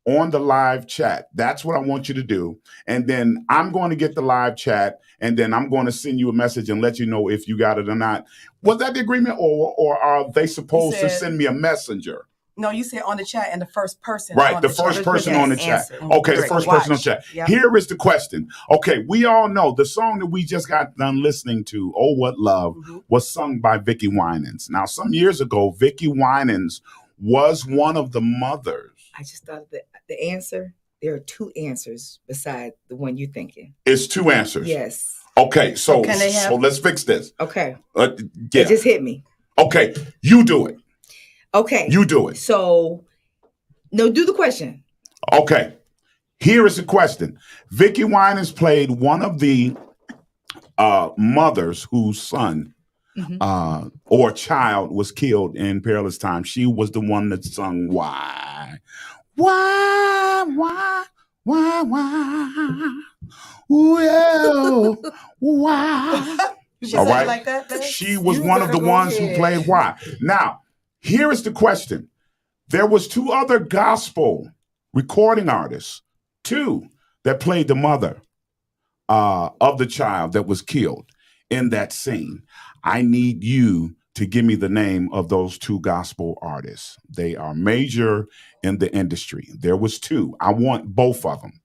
on the live chat. That's what I want you to do. And then I'm going to get the live chat, and then I'm going to send you a message and let you know if you got it or not. Was that the agreement, or are they supposed to send me a messenger? No, you said on the chat, and the first person. Right, the first person on the chat. Okay, the first person on the chat. Yep. Here is the question. Okay, we all know the song that we just got done listening to, "Oh What Love," was sung by Vicki Winans. Now, some years ago, Vicki Winans was one of the mothers. I just thought of the answer. There are two answers beside the one you're thinking. It's two answers. Yes. Okay, so let's fix this. Okay. It just hit me. Okay, you do it. Okay. You do it. So, no, do the question. Okay. Here is the question. Vicki Winans played one of the mothers whose son or child was killed in Perilous Time. She was the one that sung Why, well, why? All right. Like that? She was one of the ones who played Why. Now, here is the question. There was two other gospel recording artists, two that played the mother of the child that was killed in that scene. I need you to give me the name of those two gospel artists. They are major in the industry. There was two. I want both of them.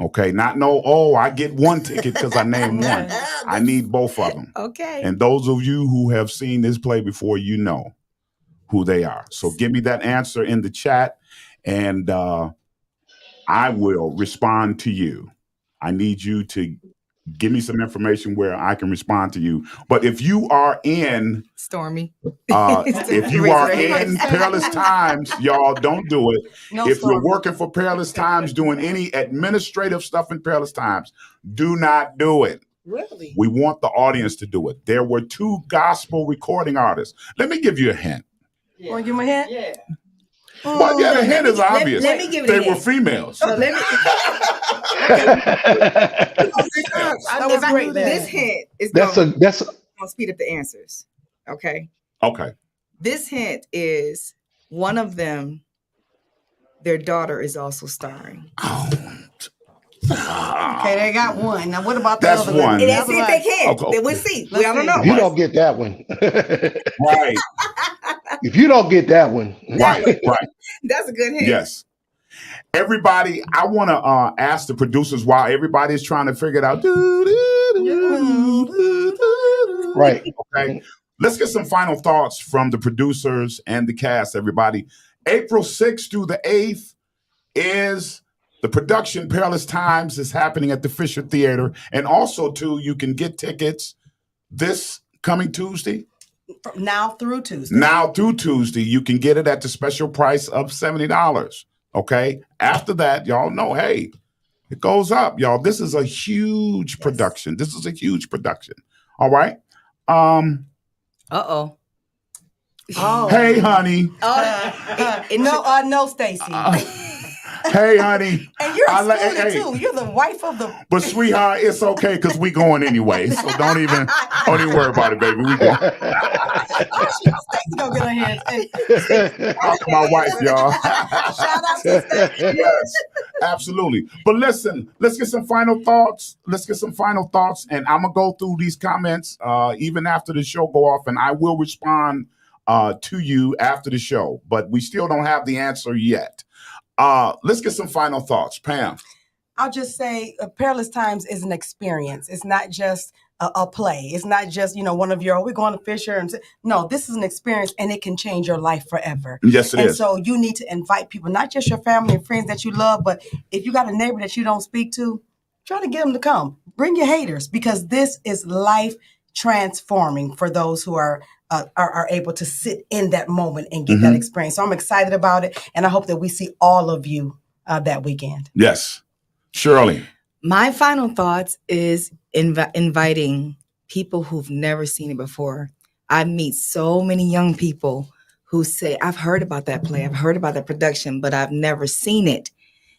Okay, not I get one ticket because I named one. I need both of them. Okay. And those of you who have seen this play before, you know who they are. So give me that answer in the chat, and I will respond to you. I need you to give me some information where I can respond to you. But if you are in Stormy, if you are in Perilous Times, y'all don't do it. If you're working for Perilous Times, doing any administrative stuff in Perilous Times, do not do it. Really? We want the audience to do it. There were two gospel recording artists. Let me give you a hint. Want to give me a hint? Yeah. Well, yeah, the hint is obvious. Let me give it a They were hint. females. So let me. This hint is going to speed up the answers. Okay. Okay. This hint is one of them. Their daughter is also starring. Okay, they got one. Now, what about the That's other one. And let's see if they can. Okay. Then we'll see. We don't know. If you don't get that one, Right. if you don't get that one, Right. That's a good hint. Yes. Everybody, I want to ask the producers while everybody's trying to figure it out. right. Okay. Let's get some final thoughts from the producers and the cast, everybody. April 6th through the 8th is the production Perilous Times is happening at the Fisher Theater. And also, too, you can get tickets this coming Tuesday. From now through Tuesday. Now through Tuesday, you can get it at the special price of $70. Okay. After that, y'all know, hey, it goes up, y'all. This is a huge production. This is a huge production. All right. Uh-oh. Oh. Hey, honey. No, Stacy. Hey, honey. And you're excluded too. You're the wife of the. But sweetheart, it's okay because we going anyway. So don't even worry about it, baby. We going. Stacy gonna get her hands. Talk to my wife, y'all. Shout out to Stacy. Yes, absolutely. But listen, let's get some final thoughts. And I'm gonna go through these comments even after the show go off, and I will respond to you after the show. But we still don't have the answer yet. Let's get some final thoughts. Pam. I'll just say Perilous Times is an experience. It's not just a play. It's not just, one of your, we're going to Fisher. No, this is an experience, and it can change your life forever. Yes, it is. And so you need to invite people, not just your family and friends that you love, but if you got a neighbor that you don't speak to, try to get them to come. Bring your haters, because this is life transforming for those who are able to sit in that moment and get that experience. So I'm excited about it, and I hope that we see all of you that weekend. Yes. Shirley. My final thoughts is inviting people who've never seen it before. I meet so many young people who say, I've heard about that play, I've heard about that production, but I've never seen it.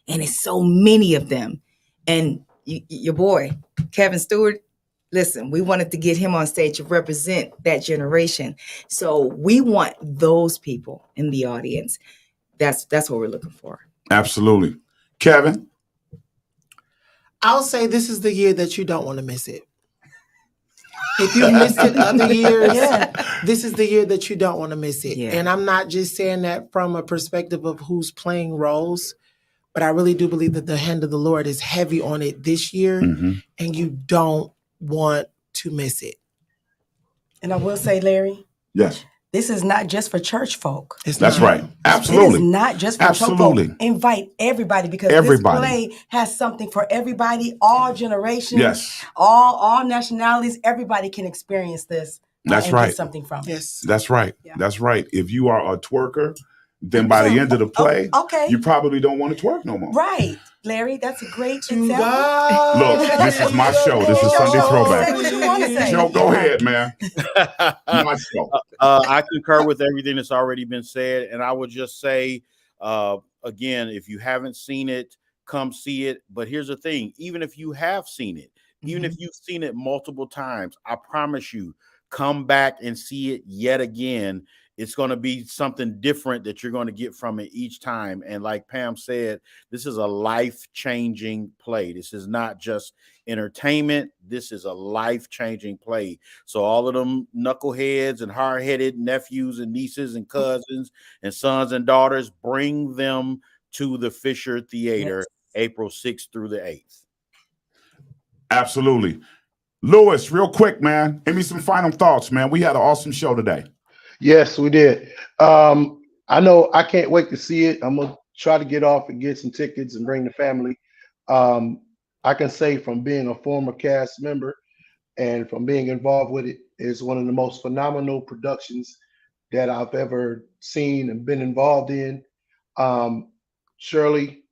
And it's so many of them. And your boy, Kevin Stewart, listen, we wanted to get him on stage to represent that generation. So we want those people in the audience. That's what we're looking for. Absolutely. Kevin? I'll say this is the year that you don't want to miss it. If you missed it other years, this is the year that you don't want to miss it. And I'm not just saying that from a perspective of who's playing roles, but I really do believe that the hand of the Lord is heavy on it this year, and you don't want to miss it. And I will say, Larry, yes, this is not just for church folk. That's right. Absolutely. It is not just for church folk. Invite everybody, because this play has something for everybody, all generations, all nationalities. Everybody can experience this. That's and right. Get something from it. Yes. That's right. Yeah. That's right. If you are a twerker, then by the end of the play, you probably don't want to twerk no more. Right. Larry, that's a great example. Look, this is my show. This is Sunday Throwback. Say what you want to say. Joe, go ahead, man. My show. I concur with everything that's already been said. And I would just say, again, if you haven't seen it, come see it. But here's the thing. Even if you have seen it, even if you've seen it multiple times, I promise you, come back and see it yet again. It's going to be something different that you're going to get from it each time. And like Pam said, this is a life-changing play. This is not just entertainment. This is a life-changing play. So all of them knuckleheads and hard-headed nephews and nieces and cousins and sons and daughters, bring them to the Fisher Theater April 6th through the 8th. Absolutely. Lewis, real quick, man, give me some final thoughts, man. We had an awesome show today. Yes, we did. I know I can't wait to see it. I'm gonna try to get off and get some tickets and bring the family. I can say from being a former cast member and from being involved with it, it's one of the most phenomenal productions that I've ever seen and been involved in. Shirley,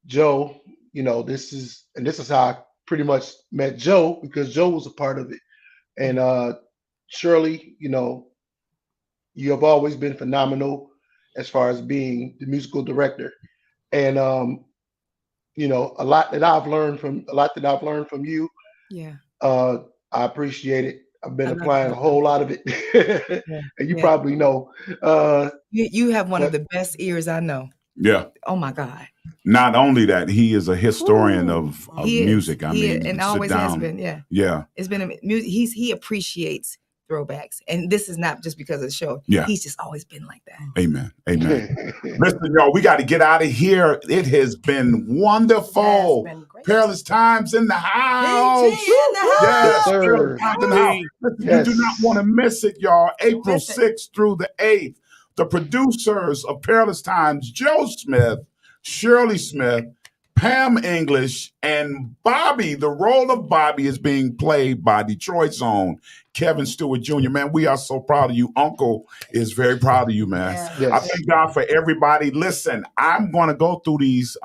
Joe, you know, this is how I pretty much met Joe, because Joe was a part of it. And Shirley, you know, you have always been phenomenal as far as being the musical director. And you know, a lot that I've learned from you. Yeah. I appreciate it. I've been applying a whole lot of it. And you probably know. You have one of the best ears I know. Yeah. Oh my God. Not only that, he is a historian of music. I mean, and always has been. Yeah. Yeah. It's been he appreciates Throwbacks, and this is not just because of the show. Yeah. He's just always been like that. Amen. Amen. Listen, y'all, we got to get out of here. It has been wonderful. Been Perilous times in the house. Yes, sir. Listen, you do not want to miss it, y'all. April 6th through the 8th. The producers of Perilous Times, Joe Smith, Shirley Smith, Pam English, and Bobby. The role of Bobby is being played by Detroit's own Kevin Stewart Jr. Man, we are so proud of you. Uncle is very proud of you, man. Yes. I thank God for everybody. Listen, I'm going to go through these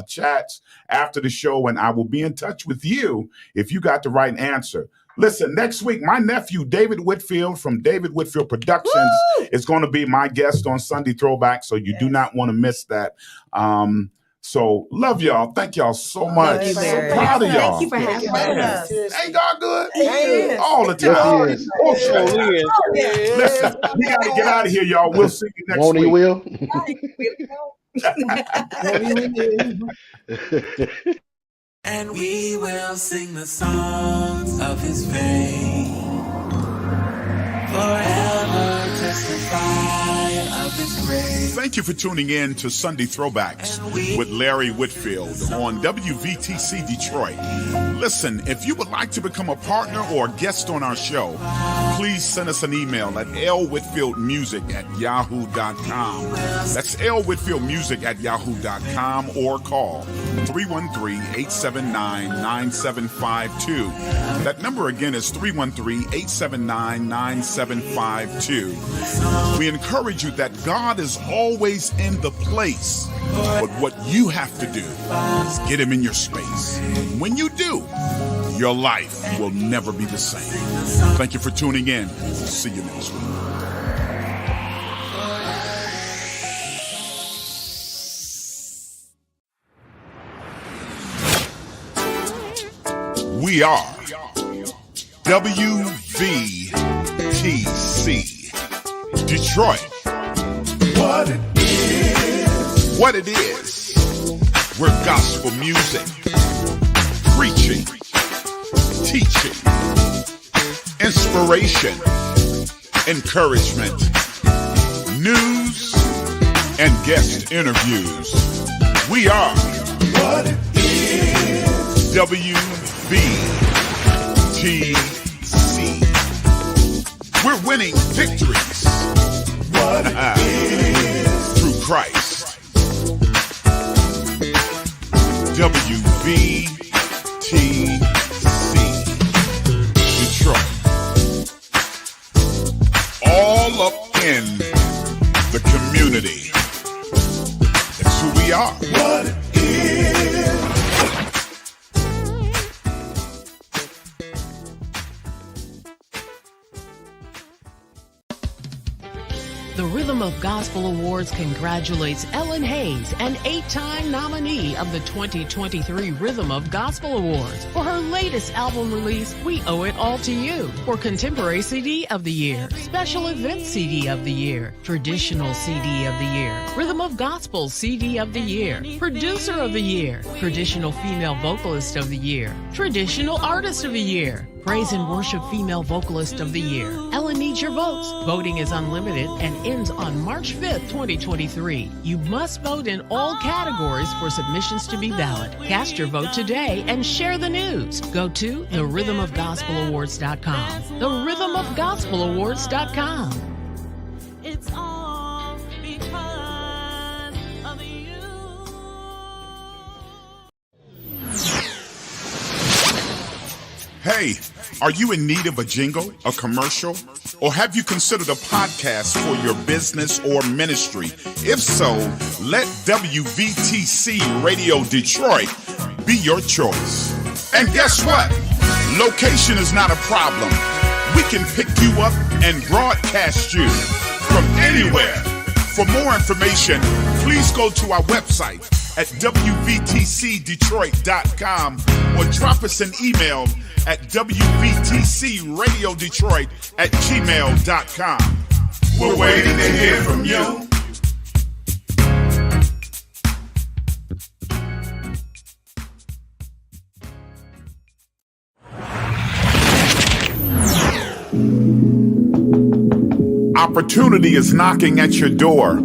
chats after the show, and I will be in touch with you if you got the right answer. Listen, next week, my nephew, David Whitfield from David Whitfield Productions is going to be my guest on Sunday Throwback, so you do not want to miss that. So love y'all. Thank y'all so much. So proud of y'all. Thank you for having us. Ain't God good? Yes. All the time. Yes, Listen, we got to get out of here, y'all. We'll see you next Won't he week. will? And we will sing the songs of his fame. Forever testify of his grace. Thank you for tuning in to Sunday Throwbacks with Larry Whitfield on WVTC Detroit. Listen, if you would like to become a partner or a guest on our show, please send us an email at lwhitfieldmusic@yahoo.com. That's lwhitfieldmusic@yahoo.com, or call 313-879-9752. That number again is 313-879-9752. We encourage you that God is always in the place, but what you have to do is get him in your space. When you do, your life will never be the same. Thank you for tuning in. See you next week. We are WVTC Detroit. What it is, we're gospel music, preaching, teaching, inspiration, encouragement, news, and guest interviews. We are WVTC. We're winning victories through Christ. WVTC Detroit. All up in the community. That's who we are. What it is. The Rhythm of Gospel Awards congratulates Ellen Hayes, an 8-time nominee of the 2023 Rhythm of Gospel Awards, for her latest album release, We Owe It All to You, for Contemporary CD of the Year, Special Event CD of the Year, Traditional CD of the Year, Rhythm of Gospel CD of the Year, Producer of the Year, Traditional Female Vocalist of the Year, Traditional Artist of the Year, Praise and Worship Female Vocalist of the Year. Ellen needs your votes. Voting is unlimited and ends on March 5th, 2023. You must vote in all categories for submissions to be valid. Cast your vote today and share the news. Go to therhythmofgospelawards.com. Therhythmofgospelawards.com. It's all because of you. Hey, are you in need of a jingle, a commercial, or have you considered a podcast for your business or ministry? If so, let WVTC Radio Detroit be your choice. And guess what? Location is not a problem. We can pick you up and broadcast you from anywhere. For more information, please go to our website at WVTCDetroit.com or drop us an email at WVTCRadioDetroit@gmail.com. We're waiting to hear from you. Opportunity is knocking at your door.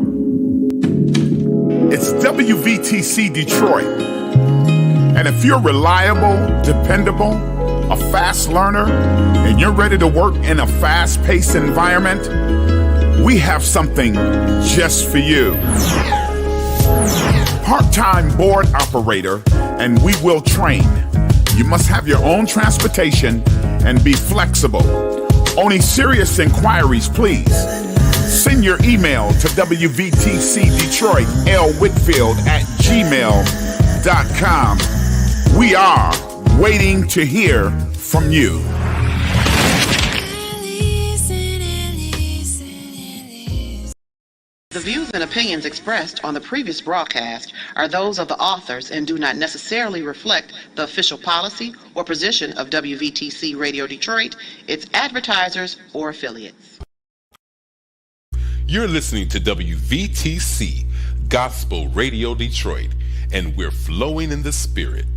It's WVTC Detroit. And if you're reliable, dependable, a fast learner, and you're ready to work in a fast-paced environment, we have something just for you. Part-time board operator, and we will train. You must have your own transportation and be flexible. Only serious inquiries, please. Send your email to WVTCDetroit@Whitfield@gmail.com. We are waiting to hear from you. The views and opinions expressed on the previous broadcast are those of the authors and do not necessarily reflect the official policy or position of WVTC Radio Detroit, its advertisers, or affiliates. You're listening to WVTC Gospel Radio Detroit, and we're flowing in the Spirit.